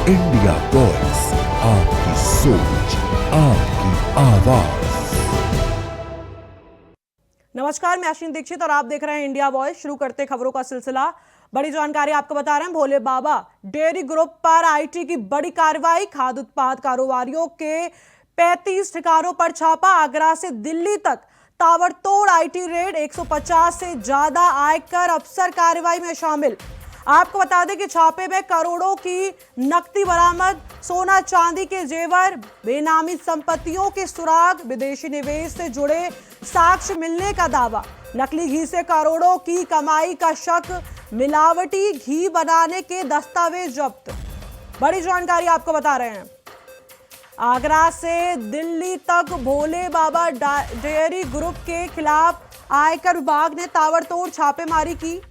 India voice, आपकी सोच, आपकी आवाज। नमस्कार, मैं अश्विनी दीक्षित और आप देख रहे हैं इंडिया वॉइस। शुरू करते खबरों का सिलसिला। बड़ी जानकारी आपको बता रहे हैं, भोले बाबा डेयरी ग्रुप पर आईटी की बड़ी कार्रवाई। खाद्य उत्पाद कारोबारियों के 35 ठिकानों पर छापा। आगरा से दिल्ली तक ताबड़तोड़ आईटी रेड। 150 से ज्यादा आयकर अफसर कार्रवाई में शामिल। आपको बता दें कि छापे में करोड़ों की नकदी बरामद, सोना चांदी के जेवर, बेनामी संपत्तियों के सुराग, विदेशी निवेश से जुड़े साक्ष्य मिलने का दावा। नकली घी से करोड़ों की कमाई का शक, मिलावटी घी बनाने के दस्तावेज जब्त। बड़ी जानकारी आपको बता रहे हैं। आगरा से दिल्ली तक भोले बाबा डेयरी ग्रुप के खिलाफ आयकर विभाग ने ताबड़तोड़ छापेमारी की।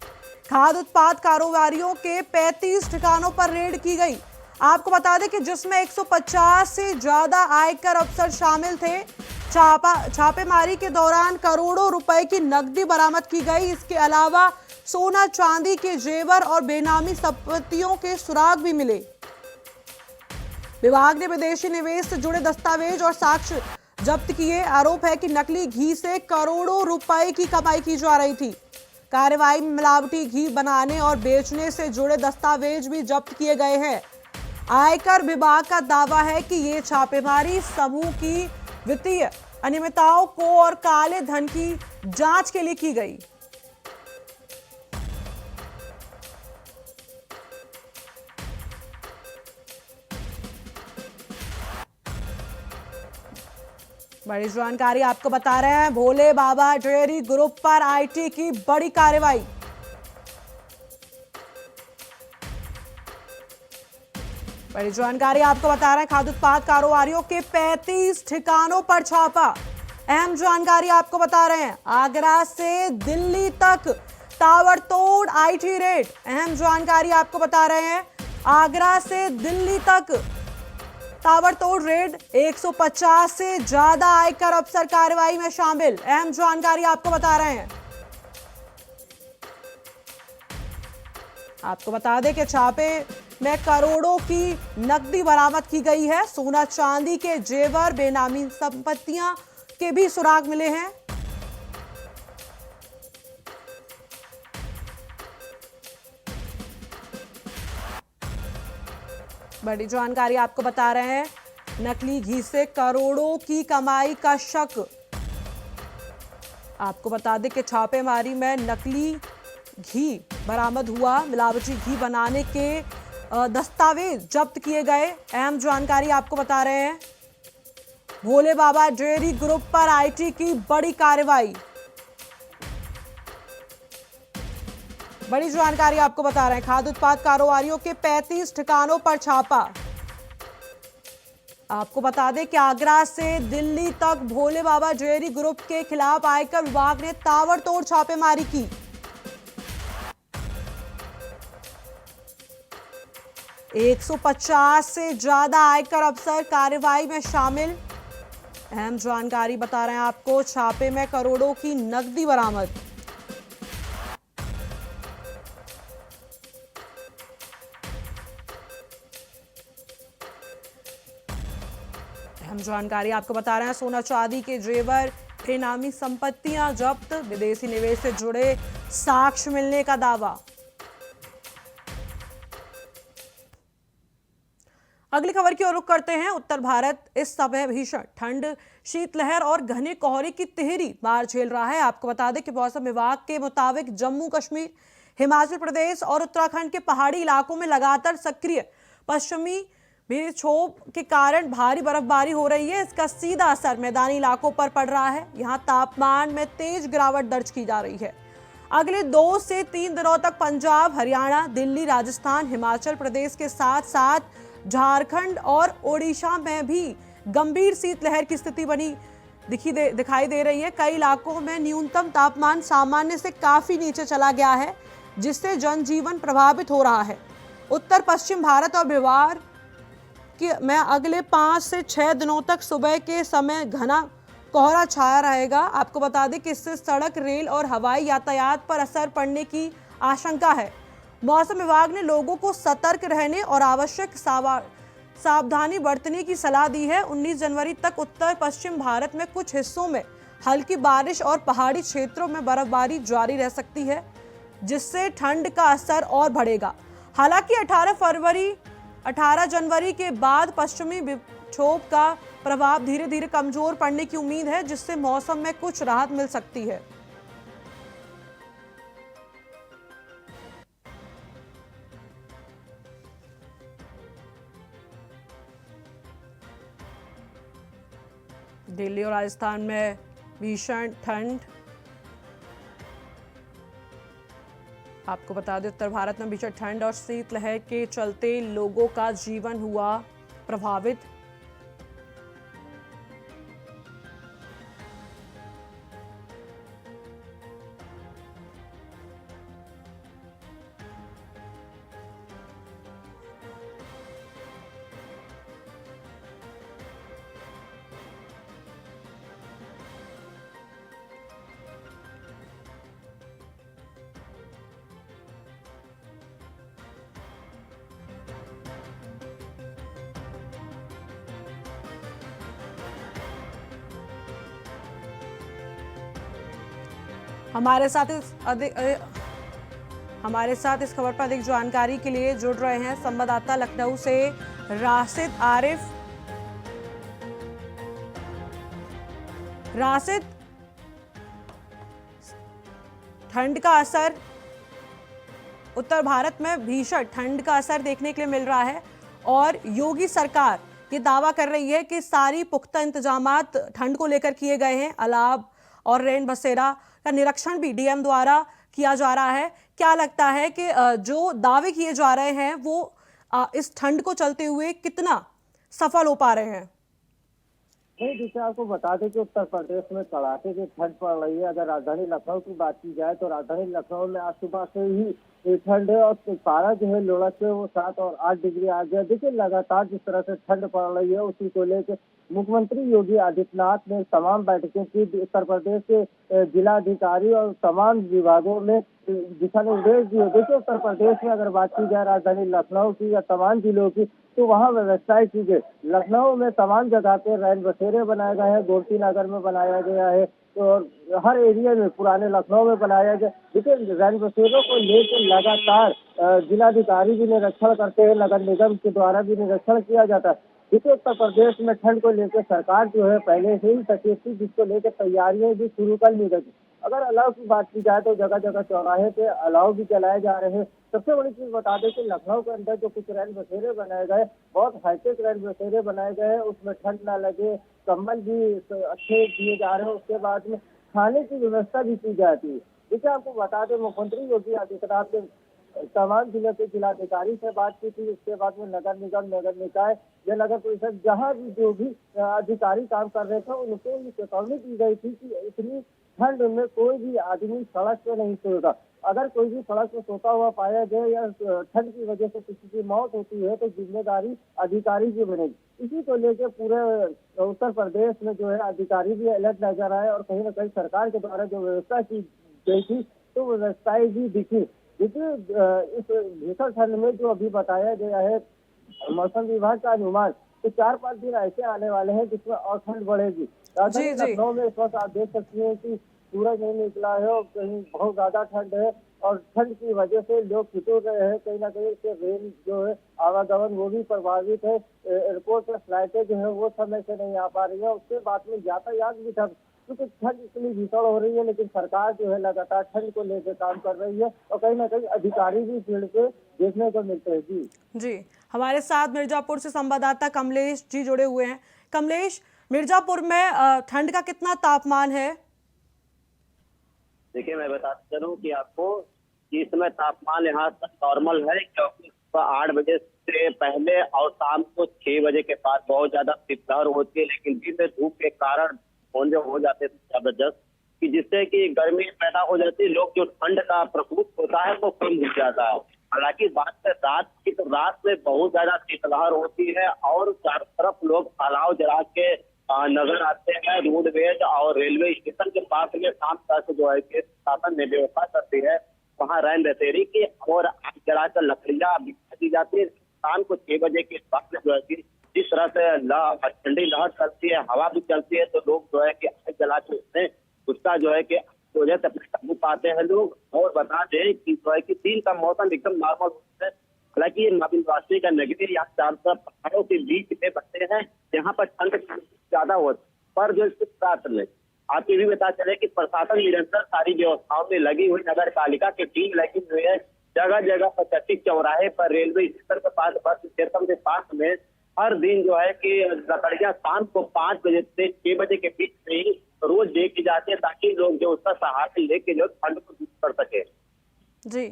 खाद्य उत्पाद कारोबारियों के 35 ठिकानों पर रेड की गई। आपको बता दें कि जिसमें 150 से ज्यादा आयकर अफसर शामिल थे। छापेमारी के दौरान करोड़ों रुपए की नकदी बरामद की गई। इसके अलावा सोना चांदी के जेवर और बेनामी संपत्तियों के सुराग भी मिले। विभाग ने विदेशी निवेश से जुड़े दस्तावेज और साक्ष्य जब्त किए। आरोप है कि नकली घी से करोड़ों रुपए की कमाई की जा रही थी। कार्रवाई में मिलावटी घी बनाने और बेचने से जुड़े दस्तावेज भी जब्त किए गए हैं। आयकर विभाग का दावा है कि ये छापेमारी समूह की वित्तीय अनियमितताओं को और काले धन की जांच के लिए की गई। बड़ी जानकारी आपको बता रहे हैं, भोले बाबा डेयरी ग्रुप पर आईटी की बड़ी कार्रवाई। बड़ी जानकारी आपको बता रहे हैं, खाद्य उत्पाद कारोबारियों के 35 ठिकानों पर छापा। अहम जानकारी आपको बता रहे हैं, आगरा से दिल्ली तक ताबड़तोड़ आईटी रेड। अहम जानकारी आपको बता रहे हैं, आगरा से दिल्ली तक ताबड़तोड़ रेड। 150 से ज्यादा आयकर अफसर कार्रवाई में शामिल। अहम जानकारी आपको बता रहे हैं। आपको बता दें कि छापे में करोड़ों की नकदी बरामद की गई है। सोना चांदी के जेवर, बेनामी संपत्तियां के भी सुराग मिले हैं। बड़ी जानकारी आपको बता रहे हैं, नकली घी से करोड़ों की कमाई का शक। आपको बता दें कि छापेमारी में नकली घी बरामद हुआ। मिलावटी घी बनाने के दस्तावेज जब्त किए गए। अहम जानकारी आपको बता रहे हैं, भोले बाबा डेयरी ग्रुप पर आईटी की बड़ी कार्रवाई। बड़ी जानकारी आपको बता रहे हैं, खाद्य उत्पाद कारोबारियों के 35 ठिकानों पर छापा। आपको बता दें कि आगरा से दिल्ली तक भोले बाबा डेयरी ग्रुप के खिलाफ आयकर विभाग ने ताबड़तोड़ छापेमारी की। एक 150 से ज्यादा आयकर अफसर कार्रवाई में शामिल। अहम जानकारी बता रहे हैं आपको, छापे में करोड़ों की नकदी बरामद। हम जानकारी आपको बता रहे हैं, सोना चांदी के जेवर, बेनामी संपत्तियां जब्त, विदेशी निवेश से जुड़े साक्ष्य मिलने का दावा। अगली खबर की ओर रुख करते हैं। उत्तर भारत इस समय भीषण ठंड, शीतलहर और घने कोहरे की तिहरी मार झेल रहा है। आपको बता दें कि मौसम विभाग के मुताबिक जम्मू कश्मीर, हिमाचल प्रदेश और उत्तराखंड के पहाड़ी इलाकों में लगातार सक्रिय पश्चिमी विक्षोभ के कारण भारी बर्फबारी हो रही है। इसका सीधा असर मैदानी इलाकों पर पड़ रहा है। यहां तापमान में तेज गिरावट दर्ज की जा रही है। अगले 2 से 3 दिनों तक पंजाब, हरियाणा, दिल्ली, राजस्थान, हिमाचल प्रदेश के साथ साथ झारखंड और ओडिशा में भी गंभीर शीतलहर की स्थिति बनी दिखाई दे रही है। कई इलाकों में न्यूनतम तापमान सामान्य से काफी नीचे चला गया है, जिससे जनजीवन प्रभावित हो रहा है। उत्तर पश्चिम भारत और बिहार में अगले 5 से 6 दिनों तक सुबह के समय घना कोहरा छाया रहेगा। आपको बता दें कि इससे सड़क, रेल और हवाई यातायात पर असर पड़ने की आशंका है। मौसम विभाग ने लोगों को सतर्क रहने और आवश्यक सावधानी बरतने की सलाह दी है। 19 जनवरी तक उत्तर पश्चिम भारत में कुछ हिस्सों में हल्की बारिश और पहाड़ी क्षेत्रों में बर्फबारी जारी रह सकती है, जिससे ठंड का असर और बढ़ेगा। हालांकि 18 जनवरी के बाद पश्चिमी विक्षोभ का प्रभाव धीरे धीरे कमजोर पड़ने की उम्मीद है, जिससे मौसम में कुछ राहत मिल सकती है। दिल्ली और राजस्थान में भीषण ठंड। आपको बता दें, उत्तर भारत में भीषण ठंड और शीतलहर के चलते लोगों का जीवन हुआ प्रभावित। हमारे साथ इस खबर पर अधिक जानकारी के लिए जुड़ रहे हैं संवाददाता लखनऊ से राशिद आरिफ। राशिद, ठंड का असर, उत्तर भारत में भीषण ठंड का असर देखने के लिए मिल रहा है और योगी सरकार ये दावा कर रही है कि सारी पुख्ता इंतजामात ठंड को लेकर किए गए हैं। अलाव और रैन बसेरा का निरीक्षण भी डीएम द्वारा किया जा रहा है। क्या लगता है कि जो दावे किए जा रहे हैं वो इस ठंड को चलते हुए कितना सफल हो पा रहे हैं? नहीं, जैसे आपको बता दें कि उत्तर प्रदेश में कड़ाके की ठंड पड़ रही है। अगर राजधानी लखनऊ की बात की जाए तो राजधानी लखनऊ में आज सुबह से ही ठंड है और पारा जो है लोड़ा से वो 7 और 8 डिग्री आ गया। देखिए, लगातार जिस तरह से ठंड पड़ रही है उसी को लेकर मुख्यमंत्री योगी आदित्यनाथ ने तमाम बैठकें की। उत्तर प्रदेश के जिलाधिकारी और तमाम विभागों में दिशा निर्देश दिए। देखिए, उत्तर प्रदेश में अगर बात की जाए राजधानी लखनऊ की या तमाम जिलों की, तो वहाँ व्यवस्थाएं की गई। लखनऊ में तमाम जगह पे रैन बसेरे बनाए गए हैं, गोमती नगर में बनाया गया है और हर एरिया में पुराने लखनऊ में बनाया गया। देखिए, रैन बसेरों को लेकर लगातार जिलाधिकारी भी निरीक्षण करते हैं, नगर निगम के द्वारा भी निरीक्षण किया जाता है। देखिए, उत्तर प्रदेश में ठंड को लेकर सरकार जो है पहले से ही सचेत थी, जिसको लेकर तैयारियां भी शुरू कर ली गई। अगर अलाव की बात की जाए तो जगह जगह चौराहे पे अलाव भी जलाए जा रहे हैं। सबसे बड़ी चीज बता दें कि लखनऊ के अंदर जो कुछ रैन बसेरे बनाए गए, बहुत हाईटेक रैन बसेरे बनाए गए हैं, उसमें ठंड ना लगे, कंबल भी अच्छे दिए जा रहे हैं। उसके बाद में खाने की व्यवस्था भी की जाती है। देखिए, आपको बता दें, मुख्यमंत्री योगी आदित्यनाथ ने तमाम जिले के जिलाधिकारी से बात की थी। उसके बाद में नगर निगम, नगर निकाय या नगर परिषद जहाँ भी जो भी अधिकारी काम कर रहे थे उनको ये चेतावनी दी गई थी कि इतनी ठंड में कोई भी आदमी सड़क पे नहीं सोएगा। अगर कोई भी सड़क पे सोता हुआ पाया जाए या ठंड की वजह से किसी की मौत होती है तो जिम्मेदारी अधिकारी की बनेगी। इसी को लेकर पूरे उत्तर प्रदेश में जो है अधिकारी भी अलर्ट नजर आए और कहीं ना कहीं सरकार के द्वारा जो व्यवस्था की गई थी तो व्यवस्थाएं भी दिखी। देखिए, इस भीषण ठंड में जो अभी बताया गया है मौसम विभाग का अनुमान, तो 4-5 दिन ऐसे आने वाले हैं जिसमें और ठंड बढ़ेगी। राजधानी लखनऊ में इस वक्त आप देख सकते हैं कि सूरज नहीं निकला है और कहीं बहुत ज्यादा ठंड है और ठंड की वजह से लोग ठिठुर रहे हैं। कहीं ना कहीं से रेल जो है आवागमन वो भी प्रभावित है। एयरपोर्ट पर फ्लाइटें जो है वो समय से नहीं आ पा रही है। उसके बाद में यातायात भी ठप, क्योंकि ठंड इतनी भीषण हो रही है, लेकिन सरकार जो है लगातार ठंड को लेकर काम कर रही है और कहीं ना कहीं अधिकारी भी भीड़ पे देखने को मिलते हैं। जी, हमारे साथ मिर्जापुर से संवाददाता कमलेश जी जुड़े हुए हैं। कमलेश, मिर्जापुर में ठंड का कितना तापमान है? देखिए, मैं बताता चलूं कि आपको कि इस समय तापमान यहाँ तक नॉर्मल है, क्योंकि सुबह 8 बजे से पहले और शाम को 6 बजे के बाद बहुत ज्यादा शीतलहर होती है, लेकिन दिन में धूप के कारण जो हो जाते थे जबरदस्त, कि जिससे कि गर्मी पैदा हो जाती है। लोग जो ठंड का प्रकोप होता है वो कम हो जाता है। हालांकि बात है रात की, तो रात में बहुत ज्यादा शीतलहर होती है और चारों तरफ लोग अलाव जला के नजर आते हैं। रोडवेज और रेलवे स्टेशन के पास में शाम तक जो है कि शासन ने व्यवस्था करती है वहाँ रैन बसेरी की और जलाकर लकड़ियां बिछा दी जाती है। शाम को 6 बजे के बाद जो है कि जिस तरह से ठंडी लहर चलती है, हवा भी चलती है, तो लोग जो है कि आग जला के उसमें उसका जो है कि वजह से अपने काबू पाते हैं लोग। और बता दें कि जो है कि दिन का मौसम एकदम नॉर्मल है। हालांकि ये माँ विंध्यवासिनी का नगरी यहाँ चारों तरफ पहाड़ों के बीच में बसे हैं, यहाँ पर ठंड ज्यादा होती है। पर जो इस रात में आपको भी बता चले कि प्रशासन निरंतर सारी व्यवस्थाओं में लगी हुई, नगर पालिका की टीम लगी हुई है। जगह जगह पर प्रत्येक चौराहे पर, रेलवे स्टेशन के पास, बस स्टेशन के पास में हर दिन जो है कि लकड़ियां शाम को 5 बजे से 6 बजे के बीच में ही रोज देखी जाती है, ताकि लोग जो उसका सहारा लेके जो ठंड को दूर कर सके। जी,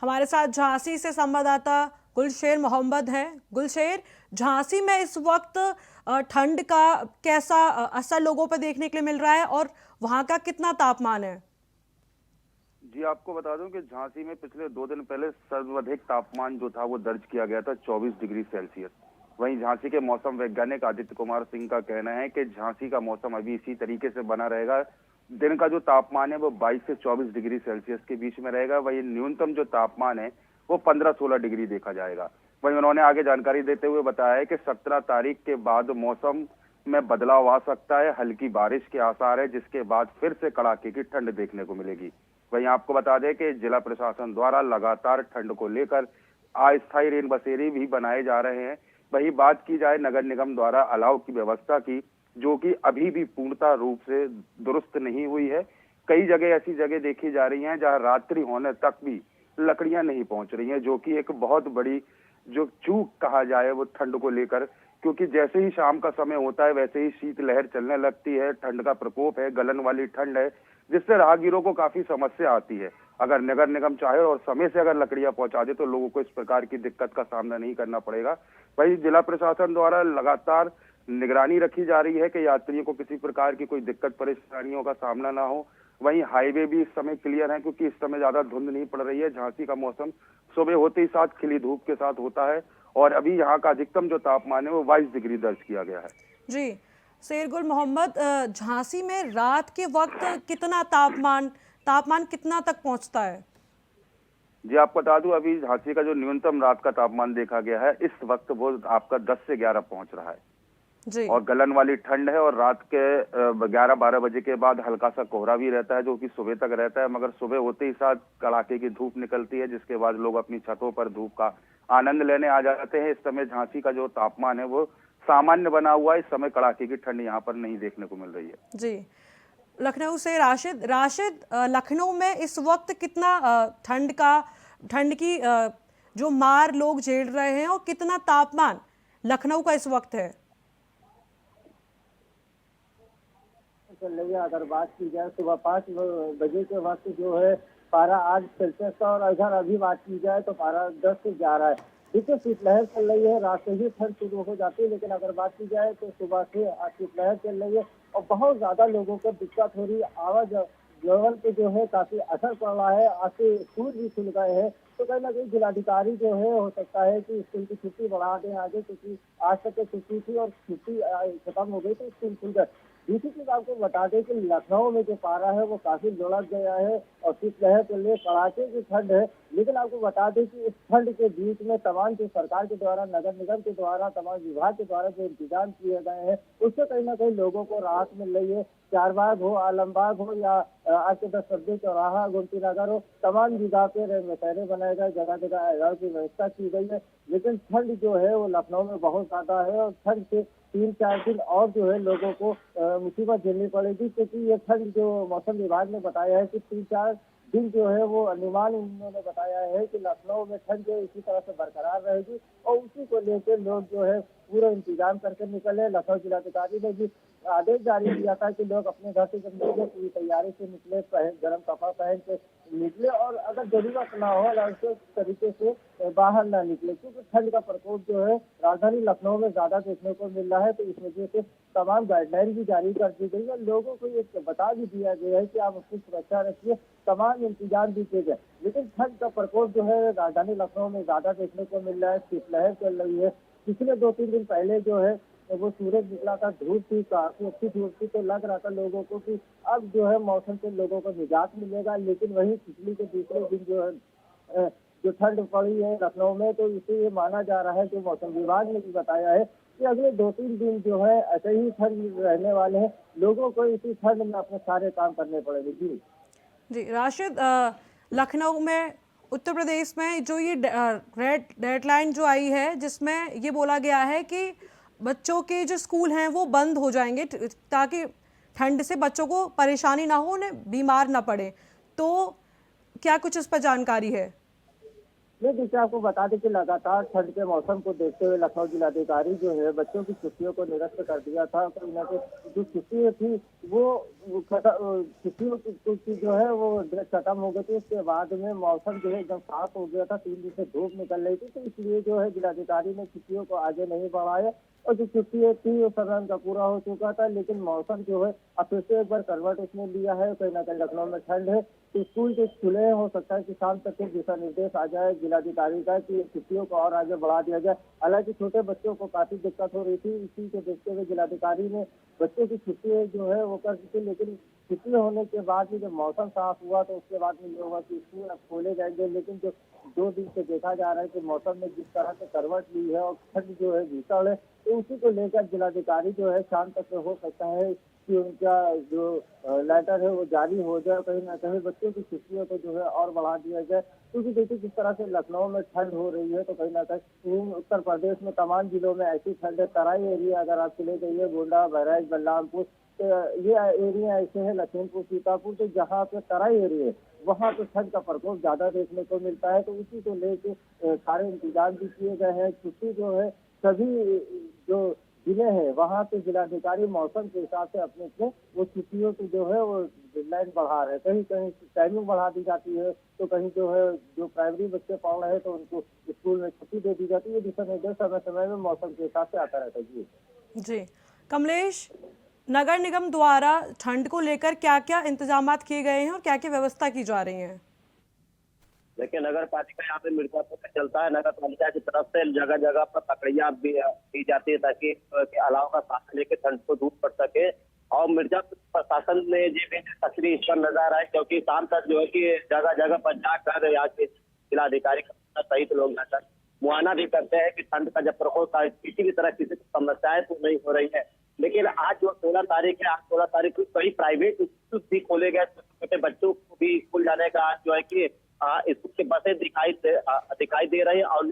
हमारे साथ झांसी से संवाददाता गुलशेर मोहम्मद है। गुलशेर, झांसी में इस वक्त ठंड का कैसा असर लोगों पर देखने के लिए मिल रहा है और वहां का कितना तापमान है? जी, आपको बता दूं कि झांसी में पिछले 2 दिन पहले सर्वाधिक तापमान जो था वो दर्ज किया गया था 24 डिग्री सेल्सियस। वहीं झांसी के मौसम वैज्ञानिक आदित्य कुमार सिंह का कहना है कि झांसी का मौसम अभी इसी तरीके से बना रहेगा। दिन का जो तापमान है वो 22 से 24 डिग्री सेल्सियस के बीच में रहेगा। वहीं न्यूनतम जो तापमान है वो 15-16 डिग्री देखा जाएगा। वहीं उन्होंने आगे जानकारी देते हुए बताया है कि 17 तारीख के बाद मौसम में बदलाव आ सकता है, हल्की बारिश के आसार है, जिसके बाद फिर से कड़ाके की ठंड देखने को मिलेगी। वहीं आपको बता दें कि जिला प्रशासन द्वारा लगातार ठंड को लेकर अस्थायी रेन बसेरे भी बनाए जा रहे हैं। वही बात की जाए नगर निगम द्वारा अलाव की व्यवस्था की, जो कि अभी भी पूर्णतः रूप से दुरुस्त नहीं हुई है। कई जगह ऐसी जगह देखी जा रही हैं जहां रात्रि होने तक भी लकड़ियां नहीं पहुंच रही हैं, जो कि एक बहुत बड़ी जो चूक कहा जाए वो ठंड को लेकर, क्योंकि जैसे ही शाम का समय होता है वैसे ही शीत लहर चलने लगती है, ठंड का प्रकोप है, गलन वाली ठंड है, जिससे राहगीरों को काफी समस्या आती है। अगर नगर निगम चाहे और समय से अगर लकड़ियां पहुंचा दे तो लोगों को इस प्रकार की दिक्कत का सामना नहीं करना पड़ेगा। वहीं जिला प्रशासन द्वारा लगातार निगरानी रखी जा रही है कि यात्रियों को किसी प्रकार की कोई दिक्कत परेशानियों का सामना ना हो। वहीं हाईवे भी इस समय क्लियर है, क्योंकि इस समय ज्यादा धुंध नहीं पड़ रही है। झांसी का मौसम सुबह होते ही साथ खिली धूप के साथ होता है और अभी यहाँ का अधिकतम जो तापमान है वो 22 डिग्री दर्ज किया गया है। जी, शेरगुल मोहम्मद, झांसी में रात के वक्त कितना तापमान कितना तक पहुंचता है? जी, आपको बता दूं अभी झांसी का जो न्यूनतम रात का तापमान देखा गया है इस वक्त वो आपका 10 से 11 पहुंच रहा है जी। और गलन वाली ठंड है। और रात के 11-12 बजे के बाद हल्का सा कोहरा भी रहता है, जो कि सुबह तक रहता है, मगर सुबह होते ही साथ कड़ाके की धूप निकलती है, जिसके बाद लोग अपनी छतों पर धूप का आनंद लेने आ जाते हैं। इस समय झांसी का जो तापमान है वो सामान्य बना हुआ है। इस समय कड़ाके की ठंड यहाँ पर नहीं देखने को मिल रही है। जी, लखनऊ से राशिद, लखनऊ में इस वक्त कितना ठंड की जो मार लोग झेल रहे हैं और कितना तापमान लखनऊ का इस वक्त है? चल रही है। अगर बात की जाए सुबह 5 बजे के वक्त जो है पारा 8 सेल्सियस का, और अगर अभी बात की जाए तो पारा 10 से 11 है। देखिए शीतलहर चल रही है, रात से ही ठंड शुरू हो जाती है, लेकिन अगर बात की जाए तो सुबह से शीतलहर चल रही है और बहुत ज्यादा लोगों को दिक्कत हो रही है। आवागमन पे जो है काफी असर पड़ रहा है। आज से स्कूल भी खुल गए हैं, तो कहीं ना कहीं जिलाधिकारी जो है हो सकता है कि स्कूल की छुट्टी बढ़ा दें आगे, क्योंकि आज तक की छुट्टी थी और छुट्टी खत्म हो गई तो स्कूल खुल गए। दूसरी चीज आपको बता दें कि लखनऊ में जो पारा है वो काफी लुढ़क गया है और शीतलहर के लिए कड़ाके की ठंड है। लेकिन आपको बता दें कि इस ठंड के बीच में तमाम जो सरकार के द्वारा, नगर निगम के द्वारा, तमाम विभाग के द्वारा जो इंतजाम किए गए हैं उससे कहीं ना कहीं लोगों को राहत मिल रही है। चारबाग हो, आलमबाग हो या आपके 10 सब्जी चौराहा, गोमती नगर हो, तमाम जगह पे रेल बसेरे बनाए गए, जगह जगह एलाव की व्यवस्था की गई है। लेकिन ठंड जो है वो लखनऊ में बहुत ज्यादा है और ठंड से 3-4 दिन और जो है लोगों को मुसीबत झेलनी पड़ेगी, क्योंकि ये ठंड जो मौसम विभाग ने बताया है कि 3-4 दिन जो है वो अनुमान उन्होंने बताया है कि लखनऊ में ठंड जो इसी तरह से बरकरार रहेगी और उसी को लेकर लोग जो है पूरा इंतजाम करके निकले। लखनऊ जिलाधिकारी ने भी आदेश जारी किया था कि लोग अपने घर से जब निकले पूरी तैयारी से निकले, गर्म कपड़ा पहन के निकले और अगर जरूरत ना हो उस तरीके से बाहर ना निकले, क्योंकि ठंड का प्रकोप जो है राजधानी लखनऊ में ज्यादा देखने को मिल रहा है। तो इस वजह से तमाम गाइडलाइन भी जारी कर दी गई है। लोगों को ये बता भी दिया गया है कि आप अपनी सुरक्षा रखिए, तमाम इंतजाम भी किए गए। लेकिन ठंड का प्रकोप जो है राजधानी लखनऊ में ज्यादा देखने को मिल रहा है। शीतलहर चल रही है। पिछले 2-3 दिन पहले जो है वो सूरज निकला था, धूप थी, काफी अच्छी धूप थी, तो लग रहा था लोगों को कि अब जो है मौसम से लोगों को निजात मिलेगा। लेकिन वही पिछली के दूसरे दिन जो है जो ठंड पड़ी है लखनऊ में, तो इसे ये माना जा रहा है, जो मौसम विभाग ने भी बताया है कि अगले 2-3 दिन जो है ऐसे ही ठंड रहने वाले हैं। लोगों को इसी ठंड में अपने सारे काम करने पड़ेंगे। जी जी राशिद, लखनऊ में उत्तर प्रदेश में जो ये रेड डेडलाइन जो आई है, जिसमें ये बोला गया है कि बच्चों के जो स्कूल हैं वो बंद हो जाएंगे ताकि ठंड से बच्चों को परेशानी ना हो, उन्हें बीमार ना पड़े, तो क्या कुछ इस पर जानकारी है? नहीं, जैसे आपको बता दें कि लगातार ठंड के मौसम को देखते हुए लखनऊ जिलाधिकारी जो है बच्चों की छुट्टियों को निरस्त कर दिया था। तो इन्हें जो छुट्टियां थी वो छुट्टियों की जो है वो डेट खत्म हो गई थी। उसके बाद में मौसम जो है एकदम साफ हो गया था, 3 दिन से धूप निकल रही थी, तो इसलिए जो है जिलाधिकारी ने छुट्टियों को आगे नहीं बढ़ाया और जो छुट्टियां थी वो समय उनका पूरा हो चुका था। लेकिन मौसम जो है अब फिर से एक बार करवट उसने लिया है। कहीं ना कहीं लखनऊ में ठंड है, तो स्कूल जो खुले हो सकता है कि शाम तक के दिशा निर्देश आ जाए जिलाधिकारी का कि छुट्टियों को और आगे बढ़ा दिया जाए। हालांकि छोटे बच्चों को काफी दिक्कत हो रही थी, इसी को देखते हुए जिलाधिकारी ने बच्चों की छुट्टियां जो है वो कर दी थी। लेकिन छुट्टी होने के बाद भी जब मौसम साफ हुआ तो उसके बाद में ये हुआ कि स्कूल अब खोले जाएंगे। लेकिन जो 2 दिन से देखा जा रहा है कि मौसम में जिस तरह से करवट ली है और ठंड जो है भीषण है, तो उसी को लेकर जिलाधिकारी जो है शाम तक हो सकता है कि उनका जो लेटर है वो जारी हो जाए, कहीं ना कहीं बच्चों की छुट्टियों को जो है और बढ़ा दिया जाए। क्योंकि देखिए जिस तरह से लखनऊ में ठंड हो रही है, तो कहीं ना कहीं उत्तर प्रदेश में तमाम जिलों में ऐसी ठंड है। तराई एरिया अगर आप चले जाइए, गोंडा, बहराइच, बलरामपुर, तो ये एरिया ऐसे है, लखीमपुर, सीतापुर, तो जहाँ पे तराई एरिया है वहाँ पे ठंड का प्रकोप ज्यादा देखने को मिलता है। तो उसी को लेके सारे इंतजाम भी किए गए हैं। छुट्टी जो है सभी जो जिले हैं वहाँ पे जिलाधिकारी मौसम के हिसाब से अपने से वो छुट्टियों की जो है वो डेडलाइन बढ़ा रहे हैं। कहीं कहीं टाइमिंग बढ़ा दी जाती है, तो कहीं जो है जो प्राइमरी बच्चे पढ़ रहे हैं तो उनको स्कूल में छुट्टी दे दी जाती है। दिशा निर्देश समय समय में मौसम के हिसाब से आता रहता है। जी कमलेश, नगर निगम द्वारा ठंड को लेकर क्या क्या इंतजाम किए गए हैं और क्या क्या व्यवस्था की जा रही है? देखिए, नगर पालिका यहाँ पे मिर्जापुर में चलता है। नगर पालिका की तरफ से जगह जगह पर पकड़ियां भी दी जाती है ताकि अलाव का साथ लेके ठंड को दूर कर सके। और मिर्जापुर प्रशासन ने जी भी तस्वीर इस पर नजर आए, क्योंकि शाम तक जो है कि जगह जगह पर जाकर यहाँ के जिलाधिकारी सहित लोग जाकर मुआयना भी करते हैं कि ठंड का जब प्रकोप किसी भी तरह किसी को समस्याएं तो नहीं हो रही है। लेकिन आज जो 16 तारीख है, आज 16 तारीख को कई प्राइवेट स्कूल भी खोले गए। छोटे बच्चों को भी स्कूल जाने का आज जो है कि स्कूल की बसें दिखाई दे रही है और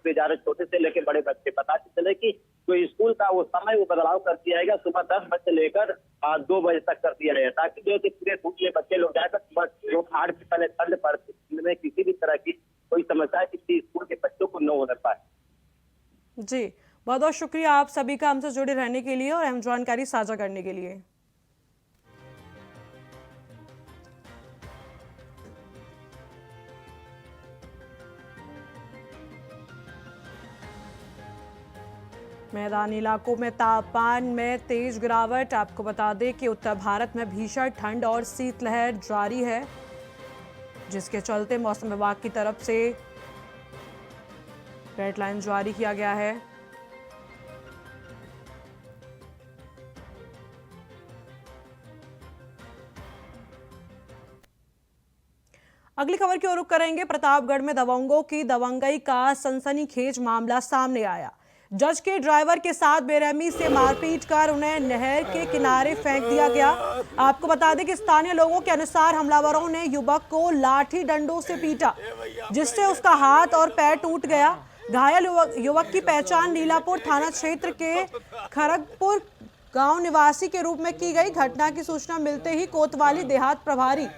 ले जा रहे छोटे से लेकर बड़े बच्चे। पता चले कि जो स्कूल का वो समय वो बदलाव कर दिया जाएगा, सुबह 10 बजे से लेकर 2 बजे तक कर दिया जाएगा, ताकि जो है कि पूरे धूप में बच्चे लोग जाकर सुबह जो 8 से पहले ठंड पड़ती में किसी भी तरह की कोई समस्या किसी स्कूल के बच्चों को न हो पाए। जी बहुत बहुत शुक्रिया आप सभी का हमसे जुड़े रहने के लिए और अहम जानकारी साझा करने के लिए। मैदानी इलाकों में तापमान में तेज गिरावट। आपको बता दें कि उत्तर भारत में भीषण ठंड और शीतलहर जारी है, जिसके चलते मौसम विभाग की तरफ से रेड लाइन जारी किया गया है। अगली खबर की ओर रुख करेंगे। प्रतापगढ़ में दबंगों की दबंगई का सनसनीखेज मामला सामने आया। जज के ड्राइवर के साथ बेरहमी से मारपीट कर उन्हें नहर के किनारे फेंक दिया गया। आपको बता दें कि स्थानीय लोगों के अनुसार हमलावरों ने युवक को लाठी डंडों से पीटा, जिससे उसका हाथ और पैर टूट गया। घायल युवक की पहचान नीलापुर थाना क्षेत्र के खरगपुर गांव निवासी के रूप में की गई। घटना की सूचना मिलते ही कोतवाली देहात प्रभारी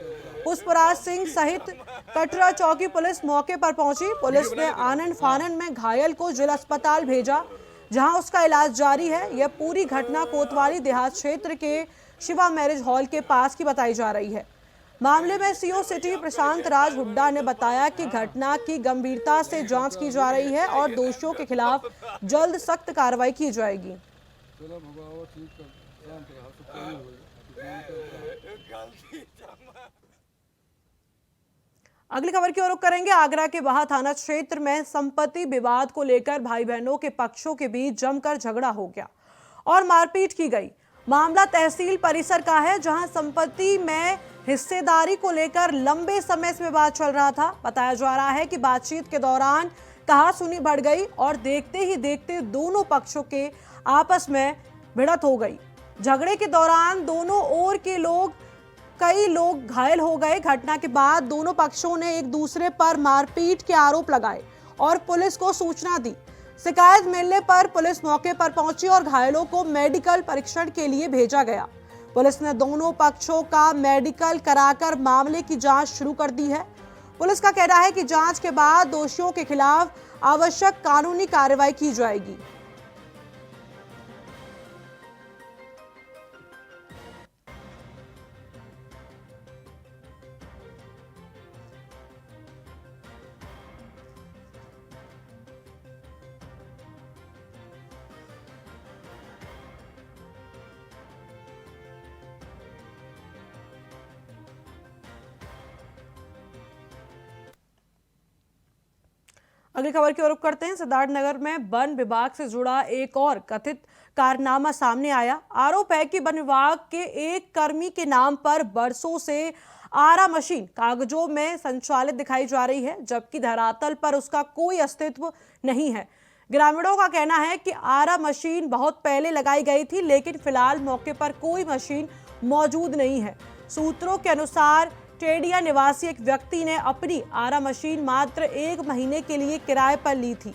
पुष्पराज सिंह सहित कटरा चौकी पुलिस मौके पर पहुंची। पुलिस ने आनन फानन में घायल को जिला अस्पताल भेजा, जहां उसका इलाज जारी है। यह पूरी घटना कोतवाली देहात क्षेत्र के शिवा मैरिज हॉल के पास की बताई जा रही है। मामले में सीओ सिटी प्रशांत राज हुड्डा ने बताया कि घटना की गंभीरता से जांच की जा रही है और दोषियों के खिलाफ जल्द सख्त कार्रवाई की जाएगी। अगली खबर की ओर रुख करेंगे। आगरा के बाहा थाना क्षेत्र में संपत्ति विवाद को लेकर भाई बहनों के पक्षों के बीच जमकर झगड़ा हो गया और मारपीट की गई। मामला तहसील परिसर का है, जहां संपत्ति में हिस्सेदारी को लेकर लंबे समय से विवाद चल रहा था। बताया जा रहा है कि बातचीत के दौरान कहासुनी बढ़ गई और देखते ही देखते दोनों पक्षों के आपस में भिड़ंत हो गई। झगड़े के दौरान दोनों ओर के कई लोग घायल हो गए। घटना के बाद दोनों पक्षों ने एक दूसरे पर मारपीट के आरोप लगाए और पुलिस को सूचना दी। शिकायत मिलने पर पुलिस मौके पर पहुंची और घायलों को मेडिकल परीक्षण के लिए भेजा गया। पुलिस ने दोनों पक्षों का मेडिकल कराकर मामले की जांच शुरू कर दी है। पुलिस का कहना है कि जांच के बाद दोषियों के खिलाफ आवश्यक कानूनी कार्रवाई की जाएगी। अगली खबर की ओर रुख करते हैं। सिद्धार्थनगर में वन विभाग से जुड़ा एक और कथित कारनामा सामने आया। आरोप है कि वन विभाग के एक कर्मी के नाम पर बरसों से आरा मशीन कागजों में संचालित दिखाई जा रही है, जबकि धरातल पर उसका कोई अस्तित्व नहीं है। ग्रामीणों का कहना है कि आरा मशीन बहुत पहले लगाई गई थी, लेकिन फिलहाल मौके पर कोई मशीन मौजूद नहीं है। सूत्रों के अनुसार टेडिया निवासी एक व्यक्ति ने अपनी आरा मशीन मात्र 1 महीने के लिए किराए पर ली थी,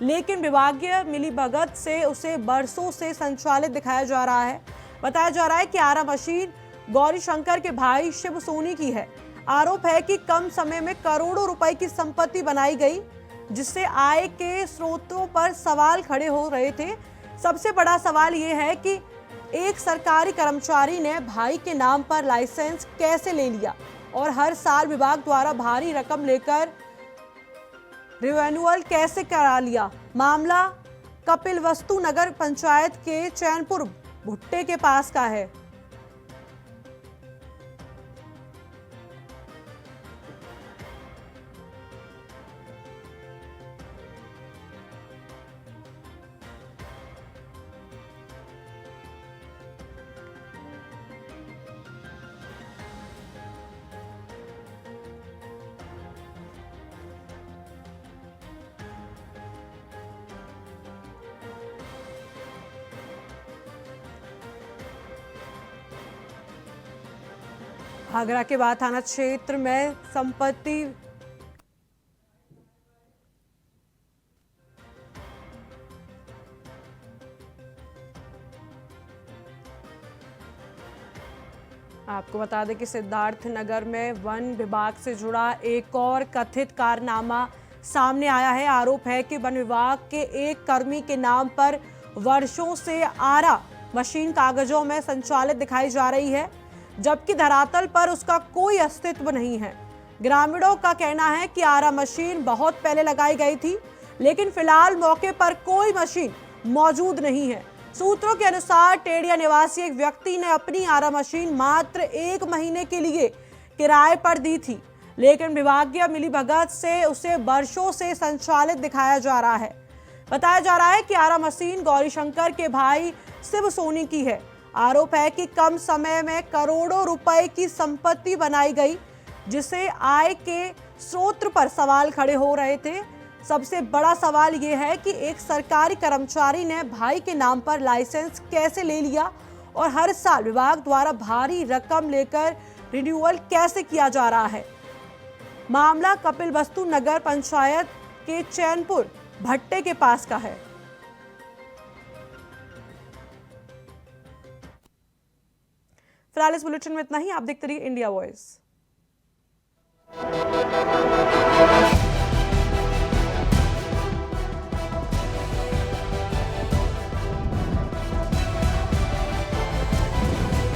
लेकिन विभागीय मिलीभगत से उसे बरसों से संचालित दिखाया जा रहा है। बताया जा रहा है कि आरा मशीन गौरी शंकर के भाई शिव सोनी की है। आरोप है कि कम समय में करोड़ों रुपए की संपत्ति बनाई गई, जिससे आय के स्रोतों पर सवाल खड़े हो रहे थे। सबसे बड़ा सवाल ये है कि एक सरकारी कर्मचारी ने भाई के नाम पर लाइसेंस कैसे ले लिया और हर साल विभाग द्वारा भारी रकम लेकर रिन्यूअल कैसे करा लिया। मामला कपिलवस्तु नगर पंचायत के चैनपुर भुट्टे के पास का है। आगरा के बाद थाना क्षेत्र में संपत्ति आपको बता दें कि सिद्धार्थनगर में वन विभाग से जुड़ा एक और कथित कारनामा सामने आया है। आरोप है कि वन विभाग के एक कर्मी के नाम पर वर्षों से आरा मशीन कागजों में संचालित दिखाई जा रही है, जबकि धरातल पर उसका कोई अस्तित्व नहीं है। ग्रामीणों का कहना है कि आरा मशीन बहुत पहले लगाई गई थी, लेकिन फिलहाल मौके पर कोई मशीन मौजूद नहीं है। सूत्रों के अनुसार टेडिया निवासी एक व्यक्ति ने अपनी आरा मशीन मात्र 1 महीने के लिए किराए पर दी थी, लेकिन विभागीय मिलीभगत से उसे वर्षों से संचालित दिखाया जा रहा है। बताया जा रहा है कि आरा मशीन गौरीशंकर के भाई शिव सोनी की है। आरोप है कि कम समय में करोड़ों रुपए की संपत्ति बनाई गई, जिसे आय के स्रोत पर सवाल खड़े हो रहे थे। सबसे बड़ा सवाल यह है कि एक सरकारी कर्मचारी ने भाई के नाम पर लाइसेंस कैसे ले लिया और हर साल विभाग द्वारा भारी रकम लेकर रिन्यूअल कैसे किया जा रहा है। मामला कपिलवस्तु नगर पंचायत के चैनपुर भट्टे के पास का है। फिलहाल इस बुलेटिन में इतना ही। आप देखते रहिए इंडिया वॉइस।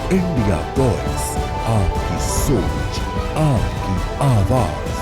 इंडिया वॉइस, आपकी सोच, आपकी आवाज।